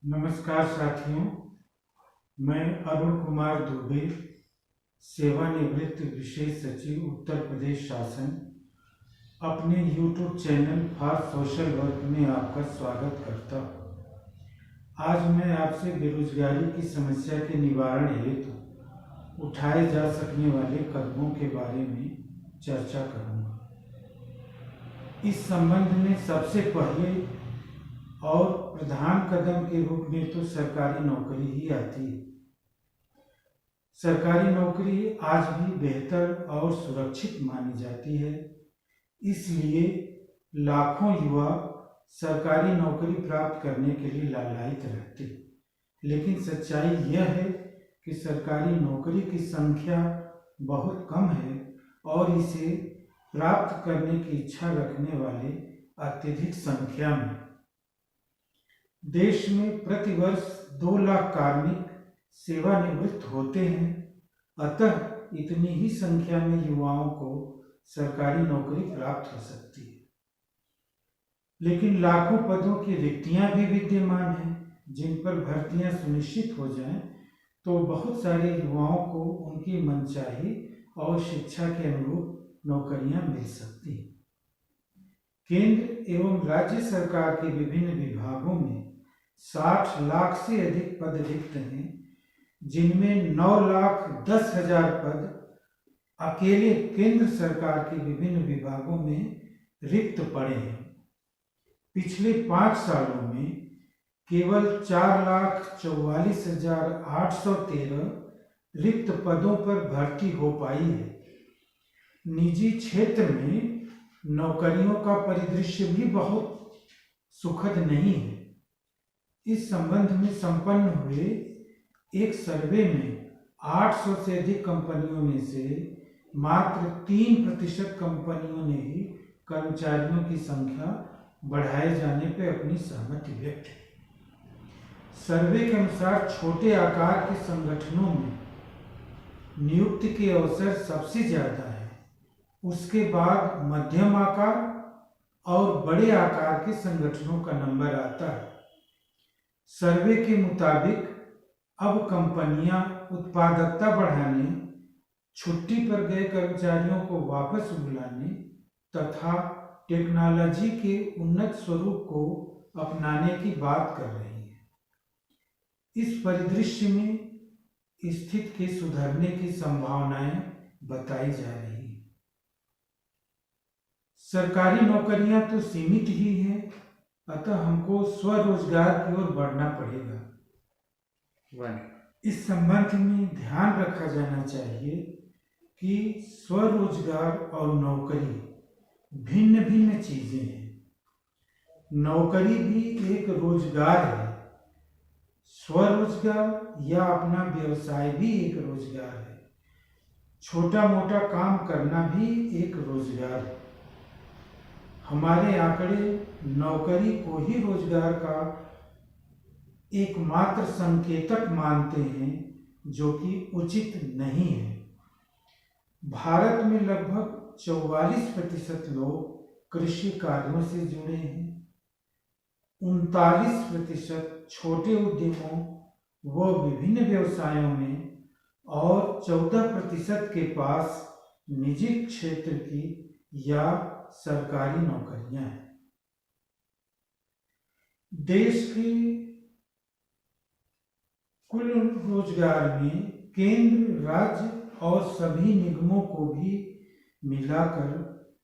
नमस्कार साथियों, मैं अरुण कुमार दुबे, सेवानिवृत्त विशेष सचिव उत्तर प्रदेश शासन, अपने YouTube channel for social work में आपका स्वागत करता हूँ। आज मैं आपसे बेरोजगारी की समस्या के निवारण हेतु उठाए जा सकने वाले कदमों के बारे में चर्चा करूँगा। इस संबंध में सबसे पहले और प्रधान कदम के रूप में तो सरकारी नौकरी ही आती है। सरकारी नौकरी आज भी बेहतर और सुरक्षित मानी जाती है, इसलिए लाखों युवा सरकारी नौकरी प्राप्त करने के लिए लालायित रहते। लेकिन सच्चाई यह है कि सरकारी नौकरी की संख्या बहुत कम है और इसे प्राप्त करने की इच्छा रखने वाले अत्यधिक संख्या में। देश में प्रतिवर्ष 2 लाख कार्मिक सेवानिवृत्त होते हैं, अतः इतनी ही संख्या में युवाओं को सरकारी नौकरी प्राप्त हो सकती है। लेकिन लाखों पदों की रिक्तियां भी विद्यमान हैं, जिन पर भर्तियां सुनिश्चित हो जाएं तो बहुत सारे युवाओं को उनकी मनचाही और शिक्षा के अनुरूप नौकरियां मिल सकती हैं। केंद्र एवं राज्य सरकार के विभिन्न विभागों में 60 लाख से अधिक पद रिक्त हैं, जिनमें 9,10,000 पद अकेले केंद्र सरकार के विभिन्न विभागों में रिक्त पड़े हैं। पिछले 5 सालों में केवल 4,44,813 रिक्त पदों पर भर्ती हो पाई है। निजी क्षेत्र में नौकरियों का परिदृश्य भी बहुत सुखद नहीं है। इस संबंध में संपन्न हुए एक सर्वे में 800 से अधिक कंपनियों में से मात्र 3% कंपनियों ने ही कर्मचारियों की संख्या बढ़ाए जाने पर अपनी सहमति व्यक्त की। सर्वे के अनुसार छोटे आकार के संगठनों में नियुक्ति के अवसर सबसे ज्यादा है, उसके बाद मध्यम आकार और बड़े आकार के संगठनों का नंबर आता है। सर्वे के मुताबिक अब कंपनियां उत्पादकता बढ़ाने, छुट्टी पर गए कर्मचारियों को वापस बुलाने तथा टेक्नोलॉजी के उन्नत स्वरूप को अपनाने की बात कर रही है। इस परिदृश्य में स्थिति के सुधरने की संभावनाएं बताई जा रही हैं। सरकारी नौकरियां तो सीमित ही हैं, अतः हमको स्वरोजगार की ओर बढ़ना पड़ेगा। इस संबंध में ध्यान रखा जाना चाहिए कि स्वरोजगार और नौकरी भिन्न भिन्न चीजें हैं। नौकरी भी एक रोजगार है, स्वरोजगार या अपना व्यवसाय भी एक रोजगार है। छोटा मोटा काम करना भी एक रोजगार है। हमारे आंकड़े नौकरी को ही रोजगार का एकमात्र संकेतक मानते हैं, जो कि उचित नहीं है। भारत में लगभग 44% लोग कृषि कार्यों से जुड़े हैं, 39% छोटे उद्यमों व विभिन्न व्यवसायों में और 14% के पास निजी क्षेत्र की या सरकारी नौकरियां हैं। देश के कुल रोजगार में केंद्र, राज्य और सभी निगमों को भी मिलाकर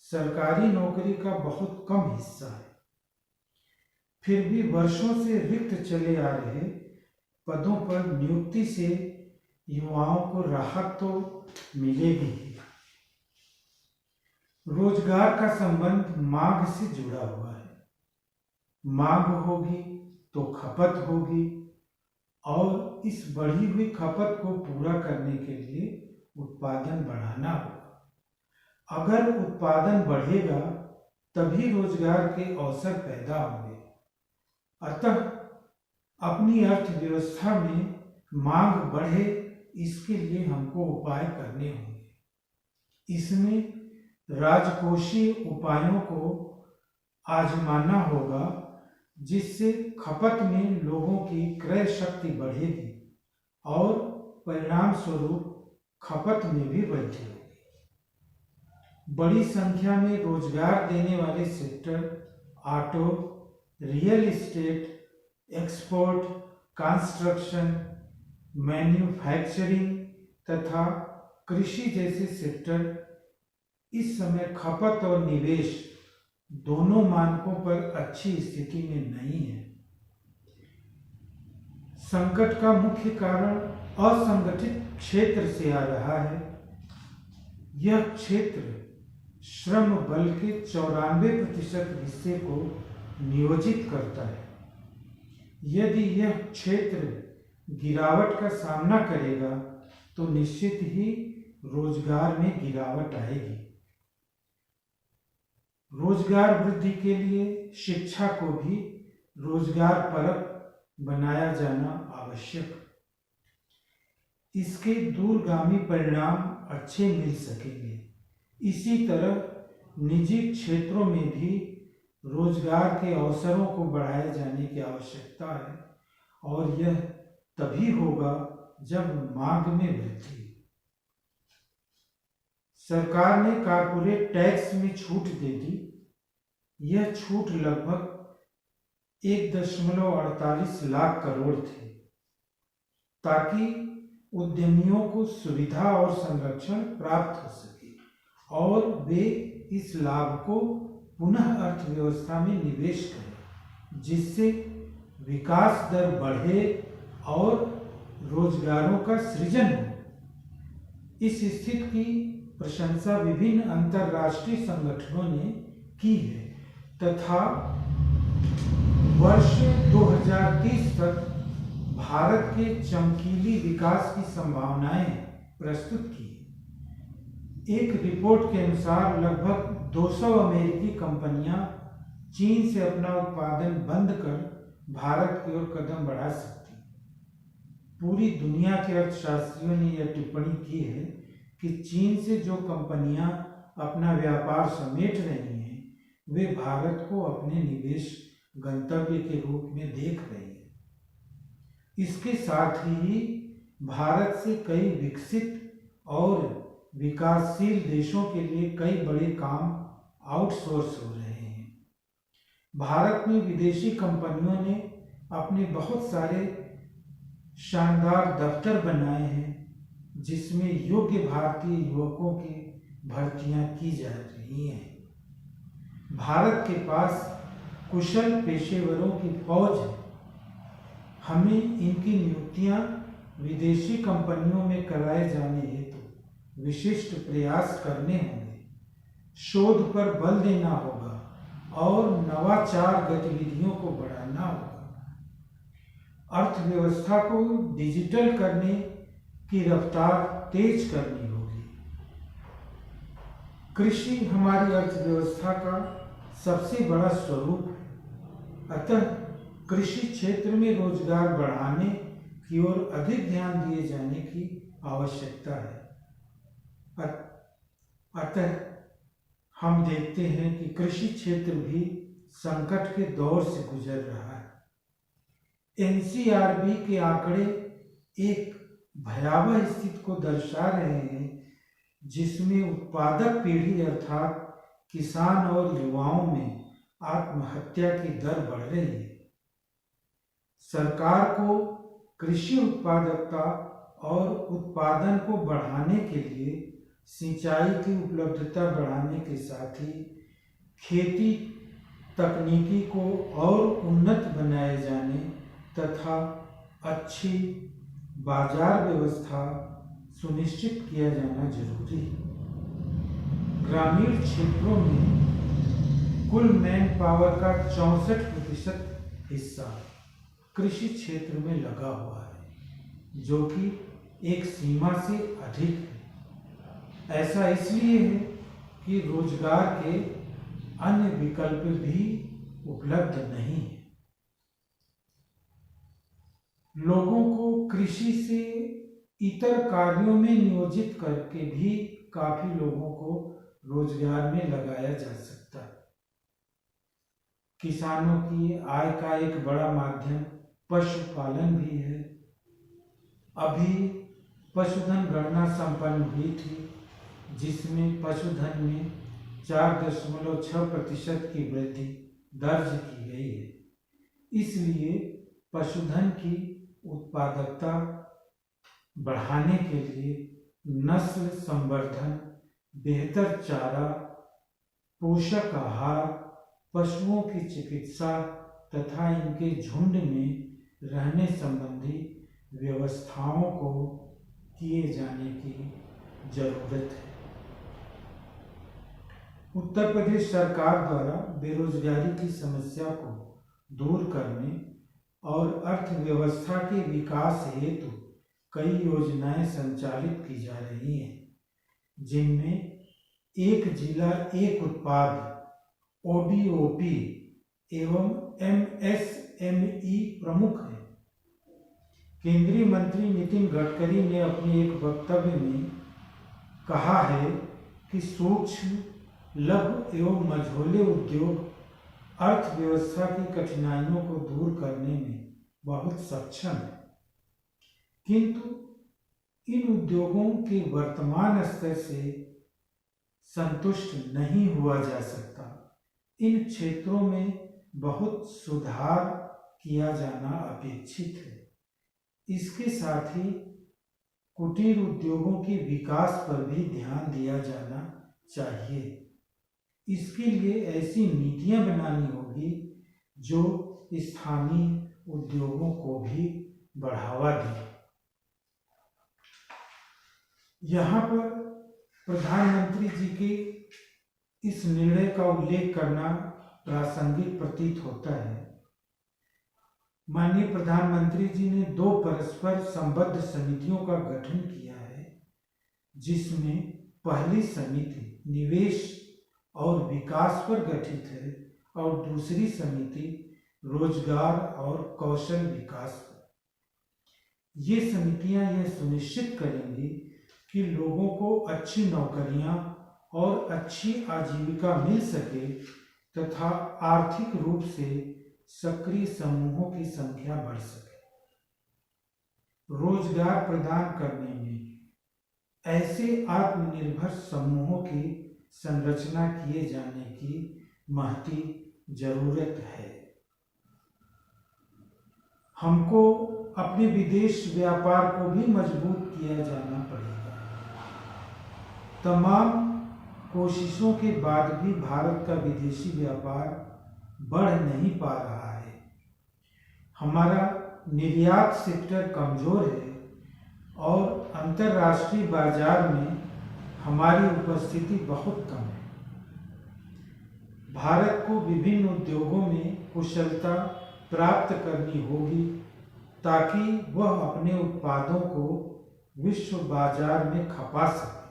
सरकारी नौकरी का बहुत कम हिस्सा है। फिर भी वर्षों से रिक्त चले आ रहे पदों पर नियुक्ति से युवाओं को राहत तो मिलेगी ही। रोजगार का संबंध मांग से जुड़ा हुआ है। मांग होगी तो खपत होगी और इस बढ़ी हुई खपत को पूरा करने के लिए उत्पादन बढ़ाना होगा। अगर उत्पादन बढ़ेगा तभी रोजगार के अवसर पैदा होंगे। अतः अपनी अर्थव्यवस्था में मांग बढ़े, इसके लिए हमको उपाय करने होंगे। इसमें राजकोषीय उपायों को आजमाना होगा जिससे खपत में लोगों की क्रय शक्ति बढ़ेगी और परिणाम स्वरूप खपत में भी वृद्धि होगी। बड़ी संख्या में रोजगार देने वाले sector auto, real estate, export, construction, manufacturing तथा कृषि जैसे सेक्टर इस समय खपत और निवेश दोनों मानकों पर अच्छी स्थिति में नहीं है। संकट का मुख्य कारण असंगठित क्षेत्र से आ रहा है। यह क्षेत्र श्रम बल के 94% हिस्से को नियोजित करता है। यदि यह क्षेत्र गिरावट का सामना करेगा तो निश्चित ही रोजगार में गिरावट आएगी। रोजगार वृद्धि के लिए शिक्षा को भी रोजगार परक बनाया जाना आवश्यक। इसके दूरगामी परिणाम अच्छे मिल सकेंगे। इसी तरह निजी क्षेत्रों में भी रोजगार के अवसरों को बढ़ाए जाने की आवश्यकता है और यह तभी होगा जब मांग में वृद्धि। सरकार ने कॉर्पोरेट टैक्स में छूट दे दी। यह छूट लगभग 1.48 लाख करोड़ थी, ताकि उद्यमियों को सुविधा और संरक्षण प्राप्त हो सके और वे इस लाभ को पुनः अर्थव्यवस्था में निवेश करें, जिससे विकास दर बढ़े और रोजगारों का सृजन हो। इस स्थिति की प्रशंसा विभिन्न अंतर्राष्ट्रीय संगठनों ने की है तथा वर्ष 2030 तक भारत के चमकीली विकास की संभावनाएं प्रस्तुत की। एक रिपोर्ट के अनुसार लगभग 200 अमेरिकी कंपनियां चीन से अपना उत्पादन बंद कर भारत की ओर कदम बढ़ा सकती। पूरी दुनिया के अर्थशास्त्रियों ने यह टिप्पणी की है कि चीन से जो कंपनियां अपना व्यापार समेट रही हैं, वे भारत को अपने निवेश गंतव्य के रूप में देख रही हैं। इसके साथ ही भारत से कई विकसित और विकासशील देशों के लिए कई बड़े काम आउटसोर्स हो रहे हैं। भारत में विदेशी कंपनियों ने अपने बहुत सारे शानदार दफ्तर बनाए हैं, जिसमें योग्य भारतीय युवकों की भर्तियां की जा रही हैं। भारत के पास कुशल पेशेवरों की फौज है। हमें इनकी नियुक्तियां विदेशी कंपनियों में कराए जाने हेतु विशिष्ट प्रयास करने होंगे, शोध पर बल देना होगा और नवाचार गतिविधियों को बढ़ाना होगा। अर्थव्यवस्था को डिजिटल करने की रफ्तार तेज करनी होगी। कृषि हमारी अर्थव्यवस्था का सबसे बड़ा स्वरूप है। अतः कृषि क्षेत्र में रोजगार बढ़ाने की ओर अधिक ध्यान दिए जाने की आवश्यकता है। अतः हम देखते हैं कि कृषि क्षेत्र भी संकट के दौर से गुजर रहा है। एनसीआरबी के आंकड़े एक भयावह स्थिति को दर्शा रहे हैं, जिसमें उत्पादक पीढ़ी अर्थात किसान और युवाओं में आत्महत्या की दर बढ़ रही है। सरकार को कृषि उत्पादकता और उत्पादन को बढ़ाने के लिए सिंचाई की उपलब्धता बढ़ाने के साथ ही खेती तकनीकी को और उन्नत बनाए जाने तथा अच्छी बाजार व्यवस्था सुनिश्चित किया जाना जरूरी है। ग्रामीण क्षेत्रों में कुल मैन पावर का 64% हिस्सा कृषि क्षेत्र में लगा हुआ है, जो कि एक सीमा से अधिक है। ऐसा इसलिए है कि रोजगार के अन्य विकल्प भी उपलब्ध नहीं है। लोगों को कृषि से इतर कार्यों में नियोजित करके भी काफी लोगों को रोजगार में लगाया जा सकता है। किसानों की आय का एक बड़ा माध्यम पशुपालन भी है। अभी पशुधन गणना संपन्न हुई थी, जिसमें पशुधन में 4.6% की वृद्धि दर्ज की गई है। इसलिए पशुधन की उत्पादकता बढ़ाने के लिए नस्ल संवर्धन, बेहतर चारा, पोषक आहार, पशुओं की चिकित्सा तथा इनके झुंड में रहने संबंधी व्यवस्थाओं को किए जाने की जरूरत है। उत्तर प्रदेश सरकार द्वारा बेरोजगारी की समस्या को दूर करने और अर्थव्यवस्था के विकास हेतु कई योजनाएं संचालित की जा रही हैं, जिनमें एक जिला एक उत्पाद ODOP एवं MSME प्रमुख है। केंद्रीय मंत्री नितिन गडकरी ने अपने एक वक्तव्य में कहा है कि सूक्ष्म, लघु एवं मझोले उद्योग अर्थव्यवस्था की कठिनाइयों को दूर करने में बहुत सक्षम है, किंतु इन उद्योगों के वर्तमान स्तर से संतुष्ट नहीं हुआ जा सकता। इन क्षेत्रों में बहुत सुधार किया जाना अपेक्षित है। इसके साथ ही कुटीर उद्योगों के विकास पर भी ध्यान दिया जाना चाहिए। इसके लिए ऐसी नीतियां बनानी होगी जो स्थानीय उद्योगों को भी बढ़ावा दें। यहाँ पर प्रधानमंत्री जी के इस निर्णय का उल्लेख करना प्रासंगिक प्रतीत होता है। माननीय प्रधानमंत्री जी ने 2 परस्पर संबद्ध समितियों का गठन किया है, जिसमें पहली समिति निवेश और विकास पर गठित है और दूसरी समिति रोजगार और कौशल विकास पर। ये समितियां यह सुनिश्चित करेंगी कि लोगों को अच्छी नौकरियां और अच्छी आजीविका मिल सके तथा आर्थिक रूप से सक्रिय समूहों की संख्या बढ़ सके। रोजगार प्रदान करने में ऐसे आत्मनिर्भर समूहों की संरचना किए जाने की महती जरूरत है। हमको अपने विदेश व्यापार को भी मजबूत किया जाना पड़ेगा। तमाम कोशिशों के बाद भी भारत का विदेशी व्यापार बढ़ नहीं पा रहा है। हमारा निर्यात सेक्टर कमजोर है और अंतर्राष्ट्रीय बाजार में हमारी उपस्थिति बहुत कम है। भारत को विभिन्न उद्योगों में कुशलता प्राप्त करनी होगी ताकि वह अपने उत्पादों को विश्व बाजार में खपा सके।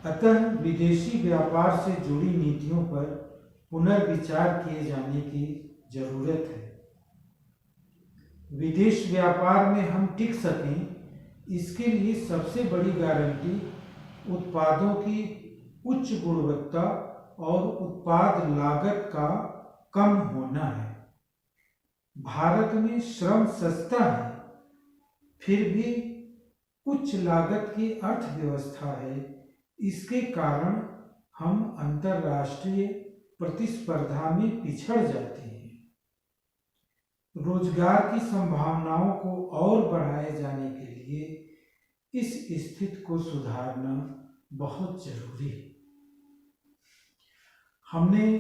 अतः विदेशी व्यापार से जुड़ी नीतियों पर पुनर्विचार किए जाने की जरूरत है। विदेश व्यापार में हम टिक सकें, इसके लिए सबसे बड़ी गारंटी उत्पादों की उच्च गुणवत्ता और उत्पाद लागत का कम होना है। भारत में श्रम सस्ता है, फिर भी उच्च लागत की अर्थव्यवस्था है। इसके कारण हम अंतर्राष्ट्रीय प्रतिस्पर्धा में पिछड़ जाते हैं। रोजगार की संभावनाओं को और बढ़ाए जाने के लिए इस स्थिति को सुधारना बहुत जरूरी है। हमने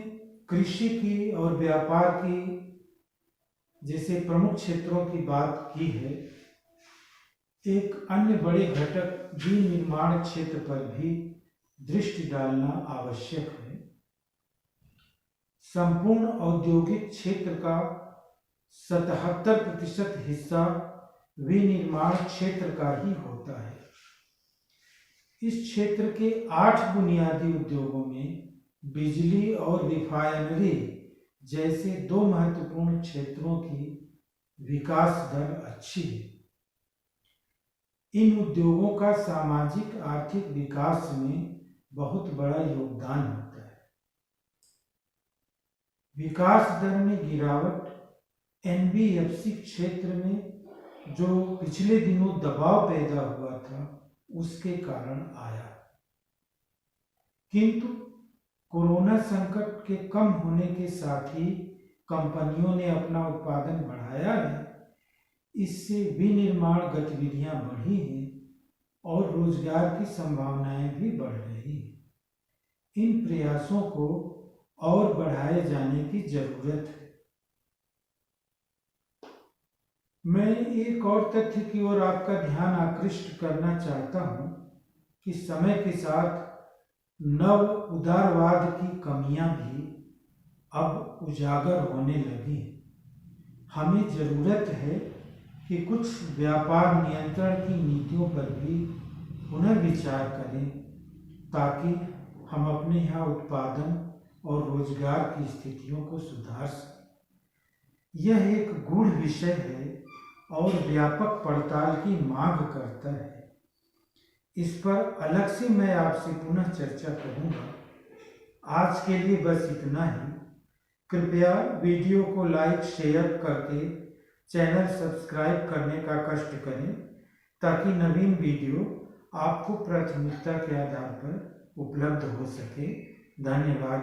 कृषि की और व्यापार की जैसे प्रमुख क्षेत्रों की बात की है। एक अन्य बड़े घटक विनिर्माण क्षेत्र पर भी दृष्टि डालना आवश्यक है। संपूर्ण औद्योगिक क्षेत्र का 77% हिस्सा विनिर्माण क्षेत्र का ही होता है। इस क्षेत्र के 8 बुनियादी उद्योगों में बिजली और रिफाइनरी जैसे 2 महत्वपूर्ण क्षेत्रों की विकास दर अच्छी है। इन उद्योगों का सामाजिक आर्थिक विकास में बहुत बड़ा योगदान होता है। विकास दर में गिरावट एनबीएफसी क्षेत्र में जो पिछले दिनों दबाव पैदा हुआ था उसके कारण आया, किंतु कोरोना संकट के कम होने के साथ ही कंपनियों ने अपना उत्पादन बढ़ाया है। इससे विनिर्माण गतिविधियां बढ़ी हैं और रोजगार की संभावनाएं भी बढ़ रही हैं। इन प्रयासों को और बढ़ाए जाने की जरूरत है। मैं एक और तथ्य की ओर आपका ध्यान आकृष्ट करना चाहता हूं कि समय के साथ नव उदारवाद की कमियां भी अब उजागर होने लगी। हमें जरूरत है कि कुछ व्यापार नियंत्रण की नीतियों पर भी पुनर्विचार करें ताकि हम अपने यहाँ उत्पादन और रोजगार की स्थितियों को सुधार सकें। यह एक गूढ़ विषय है और व्यापक पड़ताल की मांग करता है। इस पर अलग से मैं आपसे पुनः चर्चा करूंगा। आज के लिए बस इतना ही। कृपया वीडियो को लाइक शेयर करके चैनल सब्सक्राइब करने का कष्ट करें ताकि नवीन वीडियो आपको प्राथमिकता के आधार पर उपलब्ध हो सके। धन्यवाद।